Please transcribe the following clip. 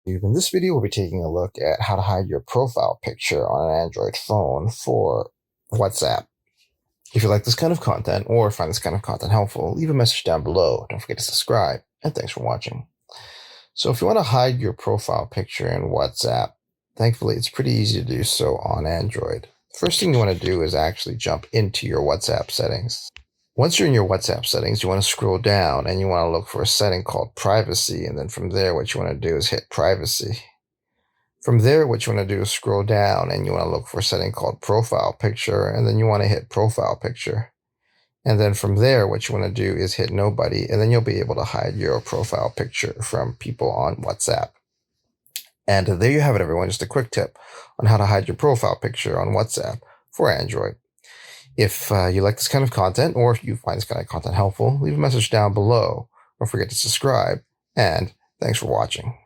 In this video, we'll be taking a look at how to hide your profile picture on an Android phone for WhatsApp. If you like this kind of content or find this kind of content helpful, leave a message down below. Don't forget to subscribe, and thanks for watching. So if you want to hide your profile picture in WhatsApp, thankfully it's pretty easy to do so on Android. First thing you want to do is actually jump into your WhatsApp settings. Once you're in your WhatsApp settings, you want to scroll down and you want to look for a setting called privacy. And then from there, what you want to do is hit privacy. From there, what you want to do is scroll down and you want to look for a setting called profile picture. And then you want to hit profile picture. And then from there, what you want to do is hit nobody. And then you'll be able to hide your profile picture from people on WhatsApp. And there you have it, everyone. Just a quick tip on how to hide your profile picture on WhatsApp for Android. If you like this kind of content, or if you find this kind of content helpful, leave a message down below. Don't forget to subscribe, and thanks for watching.